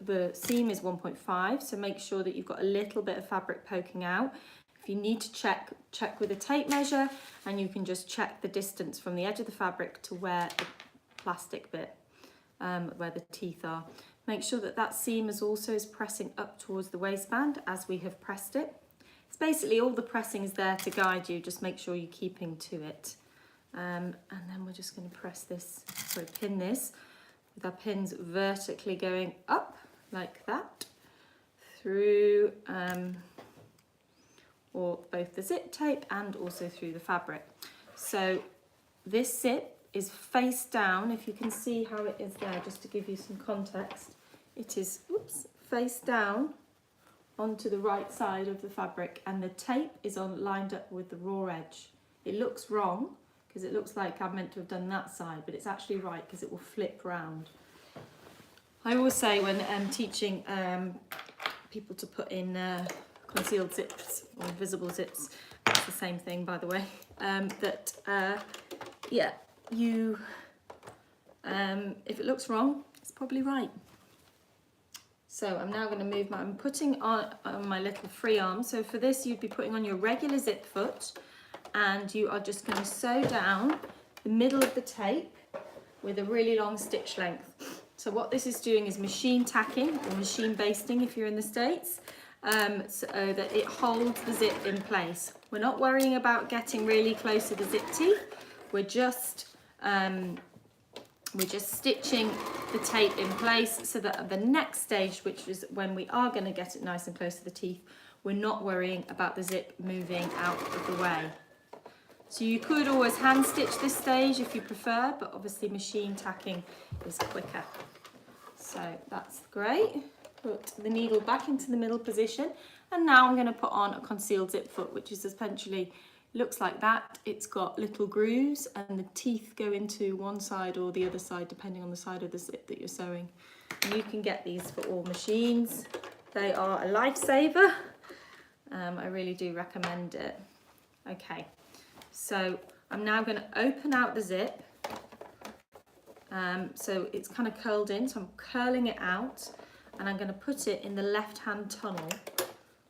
the seam is 1.5, so make sure that you've got a little bit of fabric poking out. If you need to check with a tape measure, and you can just check the distance from the edge of the fabric to where the plastic bit, where the teeth are. Make sure that that seam is also pressing up towards the waistband as we have pressed it. It's basically all the pressing is there to guide you, just make sure you're keeping to it. And then we're just going to press this, pin this, with our pins vertically going up like that through or both the zip tape and also through the fabric. So this zip is face down, if you can see how it is there, just to give you some context. It is face down onto the right side of the fabric, and the tape is lined up with the raw edge. It looks wrong because it looks like I'm meant to have done that side, but it's actually right because it will flip round. I always say when teaching people to put in concealed zips or invisible zips, it's the same thing by the way, yeah, you, if it looks wrong, it's probably right. So I'm now going to move I'm putting on my little free arm. So for this, you'd be putting on your regular zip foot, and you are just going to sew down the middle of the tape with a really long stitch length. So what this is doing is machine tacking or machine basting if you're in the States, so that it holds the zip in place. We're not worrying about getting really close to the zip teeth. We're just stitching the tape in place so that at the next stage, which is when we are going to get it nice and close to the teeth, we're not worrying about the zip moving out of the way. So you could always hand stitch this stage if you prefer, but obviously machine tacking is quicker. So that's great. Put the needle back into the middle position, and now I'm going to put on a concealed zip foot, which is essentially looks like that. It's got little grooves and the teeth go into one side or the other side depending on the side of the zip that you're sewing. And you can get these for all machines. They are a lifesaver. I really do recommend it. Okay, so I'm now going to open out the zip. So it's kind of curled in, so I'm curling it out, and I'm going to put it in the left-hand tunnel.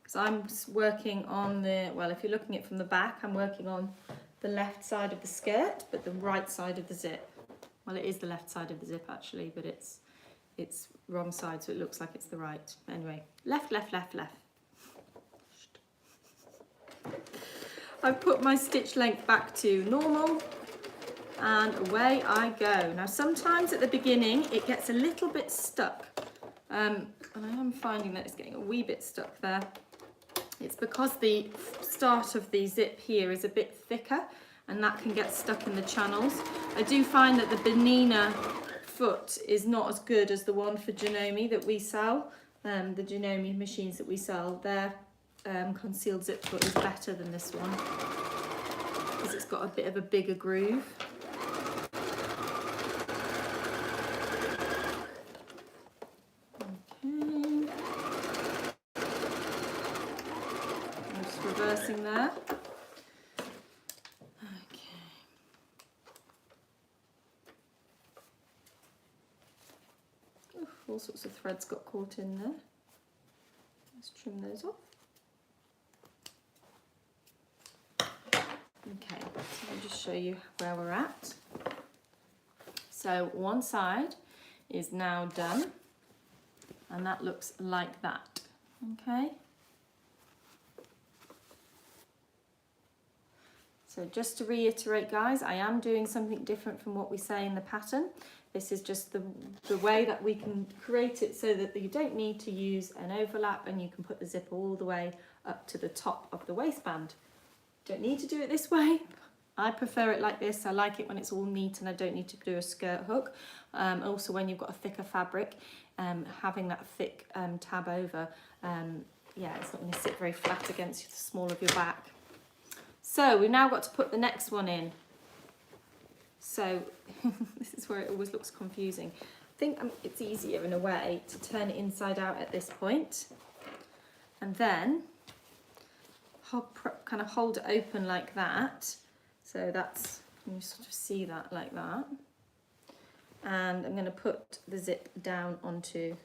So I'm working on the, well, if you're looking at it from the back, I'm working on the left side of the skirt, but the right side of the zip. Well, it is the left side of the zip actually, but it's wrong side, so it looks like it's the right. Anyway, left, left, left, left. I've put my stitch length back to normal, and away I go. Now, sometimes at the beginning, it gets a little bit stuck, and I am finding that it's getting a wee bit stuck there. It's because the start of the zip here is a bit thicker, and that can get stuck in the channels. I do find that the Benina foot is not as good as the one for Janome that we sell. The Janome machines that we sell, their concealed zip foot is better than this one because it's got a bit of a bigger groove. Okay, I'm just reversing there. All sorts of threads got caught in there. Let's trim those off. Okay, so I'll just show you where we're at. So one side is now done, and that looks like that. Okay. So just to reiterate, guys, I am doing something different from what we say in the pattern. This is just the way that we can create it so that you don't need to use an overlap, and you can put the zip all the way up to the top of the waistband. Don't need to do it this way. I prefer it like this. I like it when it's all neat and I don't need to do a skirt hook. Also when you've got a thicker fabric, having that thick tab over, yeah, it's not going to sit very flat against the small of your back. So we've now got to put the next one in. So this is where it always looks confusing. I think it's easier in a way to turn it inside out at this point, and then kind of hold it open like that. So that's, you sort of see that like that. And I'm going to put the zip down onto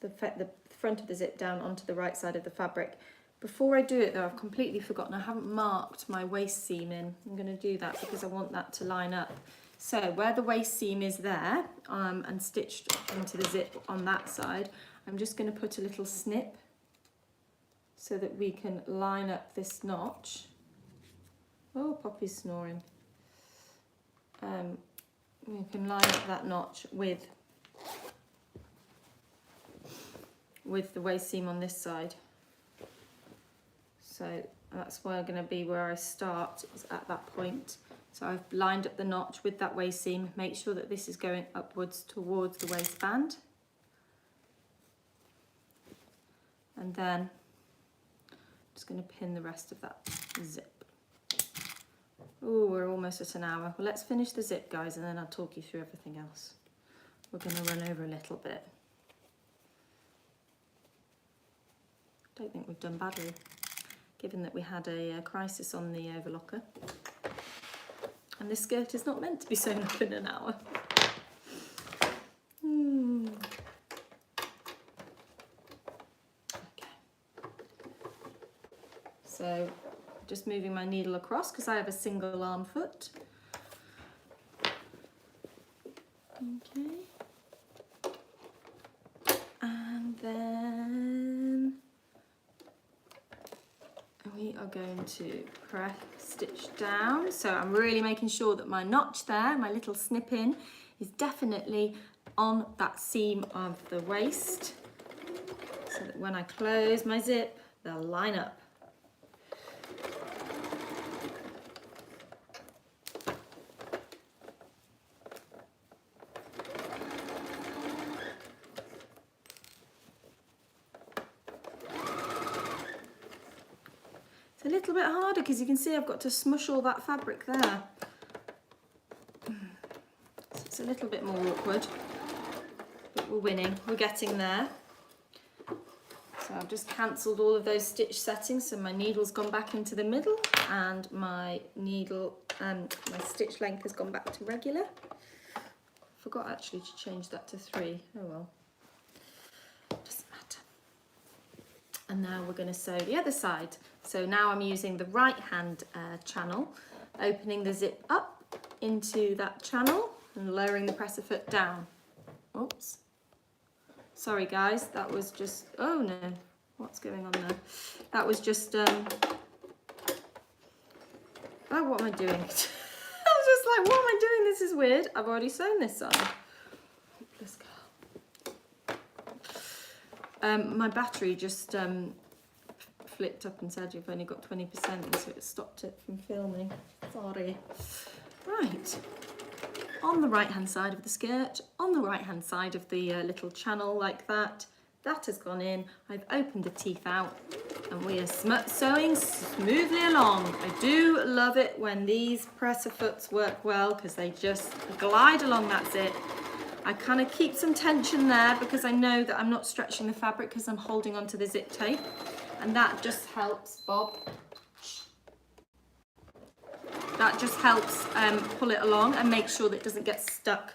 the front of the zip down onto the right side of the fabric. Before I do it though, I've completely forgotten, I haven't marked my waist seam in. I'm going to do that because I want that to line up. So where the waist seam is there, and stitched into the zip on that side, I'm just going to put a little snip so that we can line up this notch. Oh, Poppy's snoring. We can line up that notch with the waist seam on this side. So that's where I'm going to be where I start, is at that point. So I've lined up the notch with that waist seam. Make sure that this is going upwards towards the waistband. And then I'm just going to pin the rest of that zip. Oh, we're almost at an hour. Well, let's finish the zip, guys, and then I'll talk you through everything else. We're going to run over a little bit. Don't think we've done badly, given that we had a crisis on the overlocker. And this skirt is not meant to be sewn up in an hour. Okay. So, just moving my needle across because I have a single arm foot. Okay. And then we are going to press stitch down. So I'm really making sure that my notch there, my little snip in, is definitely on that seam of the waist, so that when I close my zip, they'll line up. A little bit harder because you can see I've got to smush all that fabric there. So it's a little bit more awkward, but we're winning, we're getting there. So I've just cancelled all of those stitch settings, so my needle's gone back into the middle and my needle, my stitch length has gone back to regular. Forgot actually to change that to 3, oh well, doesn't matter. And now we're going to sew the other side. So now I'm using the right hand channel, opening the zip up into that channel and lowering the presser foot down. Oops. Sorry guys, that was just, oh no, what's going on there? That was just, oh, what am I doing? I was just like, what am I doing? This is weird. I've already sewn this side. Let's go. My battery just flipped up and said you've only got 20%, so it stopped it from filming. Sorry. Right. On the right hand side of the skirt, on the right hand side of the little channel like that, that has gone in. I've opened the teeth out and we are sewing smoothly along. I do love it when these presser foots work well because they just glide along, that's it. I kind of keep some tension there because I know that I'm not stretching the fabric because I'm holding onto the zip tape, and that just helps, Bob. That just helps pull it along and make sure that it doesn't get stuck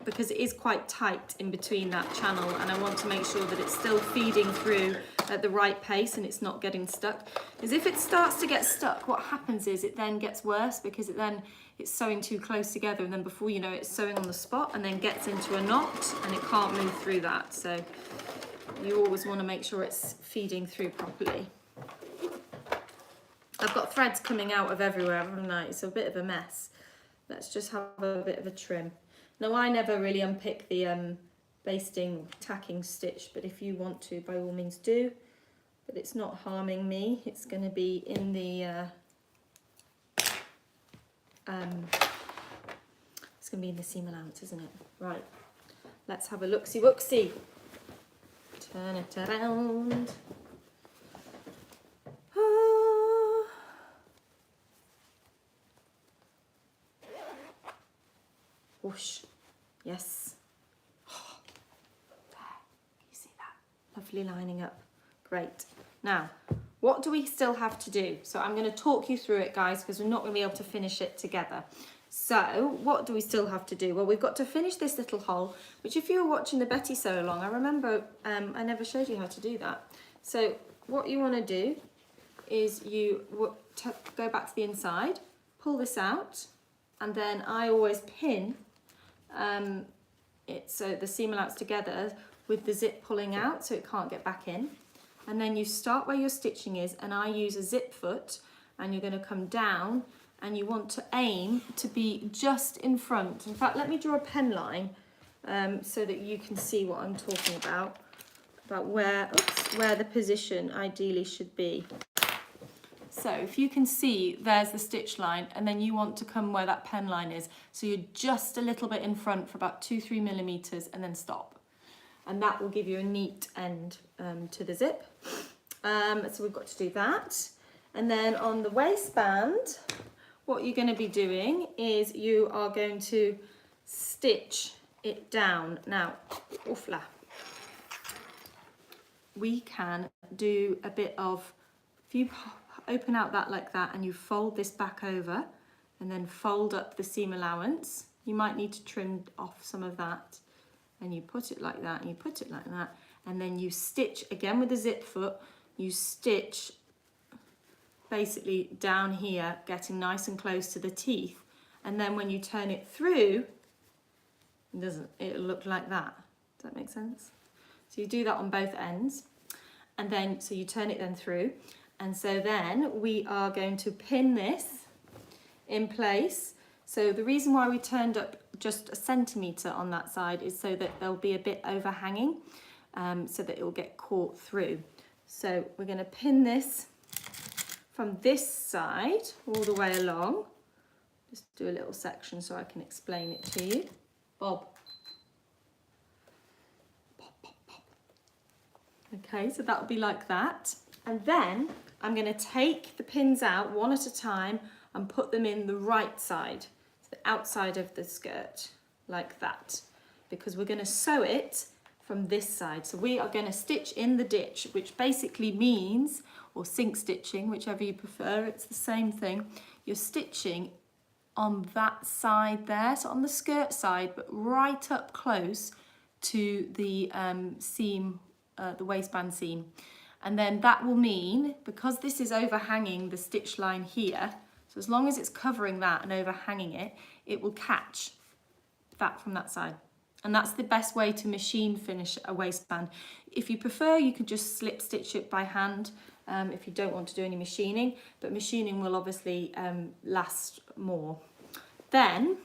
because it is quite tight in between that channel, and I want to make sure that it's still feeding through at the right pace and it's not getting stuck. Because if it starts to get stuck, what happens is it then gets worse because it's sewing too close together, and then before you know it, it's sewing on the spot and then gets into a knot and it can't move through that. So you always want to make sure it's feeding through properly. I've got threads coming out of everywhere, haven't I? It's a bit of a mess. Let's just have a bit of a trim. Now, I never really unpick the basting tacking stitch, but if you want to, by all means do. But it's not harming me. It's going to be in the it's going to be in the seam allowance, isn't it? Right. Let's have a look-see-wooksy. Turn it around. Whoosh. Yes. Oh, there. You see that? Lovely lining up. Great. Now, what do we still have to do? So I'm going to talk you through it, guys, because we're not going to be able to finish it together. So what do we still have to do? Well, we've got to finish this little hole, which if you were watching the Betty Sew Along, I remember I never showed you how to do that. So what you want to do is you go back to the inside, pull this out, and then I always pin so the seam allowance together with the zip pulling out so it can't get back in. And then you start where your stitching is, and I use a zip foot, and you're going to come down and you want to aim to be just in front. In fact, let me draw a pen line so that you can see what I'm talking about where the position ideally should be. So if you can see, there's the stitch line, and then you want to come where that pen line is. So you're just a little bit in front for about 2-3 millimeters and then stop. And that will give you a neat end to the zip. So we've got to do that. And then on the waistband, what you're going to be doing is you are going to stitch it down. Now, oofla. We can do a bit of, if you open out that like that and you fold this back over and then fold up the seam allowance, you might need to trim off some of that, and you put it like that and you put it like that, and then you stitch again with the zip foot, you stitch basically down here, getting nice and close to the teeth, and then when you turn it through, it'll look like that. Does that make sense? So you do that on both ends, and then so you turn it then through, and so then we are going to pin this in place. So the reason why we turned up just a centimetre on that side is so that there'll be a bit overhanging, so that it will get caught through. So we're going to pin this from this side all the way along. Just do a little section so I can explain it to you. Bob. Pop, pop, pop. Okay, so that'll be like that. And then I'm going to take the pins out one at a time and put them in the right side, so the outside of the skirt, like that, because we're going to sew it from this side. So we are going to stitch in the ditch, which basically means, or sink stitching, whichever you prefer, it's the same thing. You're stitching on that side there, so on the skirt side, but right up close to the seam, the waistband seam. And then that will mean, because this is overhanging the stitch line here, so as long as it's covering that and overhanging it, it will catch that from that side. And that's the best way to machine finish a waistband. If you prefer, you could just slip stitch it by hand if you don't want to do any machining, but machining will obviously last more. Then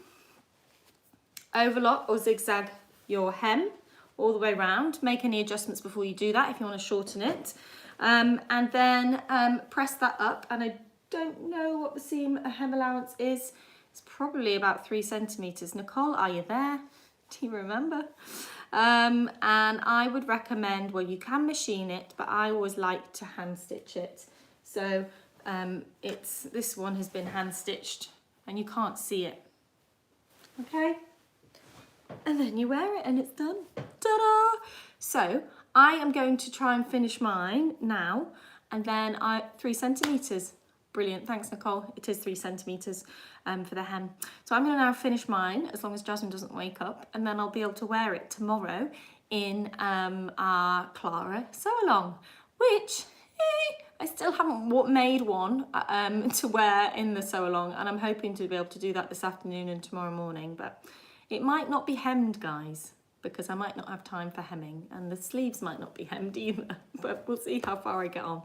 overlock or zigzag your hem all the way around. Make any adjustments before you do that if you want to shorten it. And then press that up, and I don't know what the seam hem allowance is. It's probably about 3 centimetres. Nicole, are you there? Do you remember? And I would recommend, well, you can machine it, but I always like to hand stitch it. So this one has been hand stitched and you can't see it. Okay, and then you wear it and it's done. Ta-da! So I am going to try and finish mine now, and then 3 centimetres. Brilliant, thanks Nicole. It is 3 centimetres for the hem. So I'm going to now finish mine, as long as Jasmine doesn't wake up, and then I'll be able to wear it tomorrow in our Clara sew-along, which I still haven't made one to wear in the sew-along, and I'm hoping to be able to do that this afternoon and tomorrow morning, but it might not be hemmed, guys, because I might not have time for hemming, and the sleeves might not be hemmed either, but we'll see how far I get on.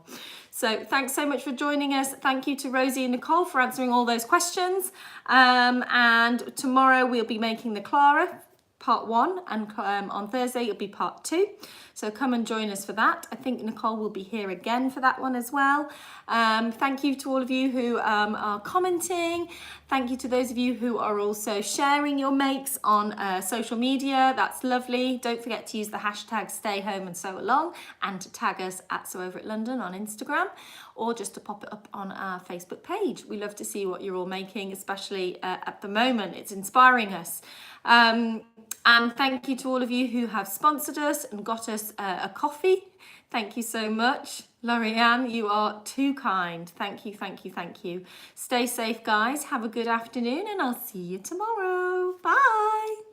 So thanks so much for joining us. Thank you to Rosie and Nicole for answering all those questions. And tomorrow we'll be making the Clara part 1, and on Thursday it'll be part 2. So come and join us for that. I think Nicole will be here again for that one as well. Thank you to all of you who are commenting. Thank you to those of you who are also sharing your makes on social media. That's lovely. Don't forget to use the hashtag stay home and sew along, and to tag us at Sew Over It London on Instagram, or just to pop it up on our Facebook page. We love to see what you're all making, especially at the moment. It's inspiring us. And thank you to all of you who have sponsored us and got us a coffee. Thank you so much. Lorianne, you are too kind. Thank you, thank you, thank you. Stay safe, guys. Have a good afternoon, and I'll see you tomorrow. Bye.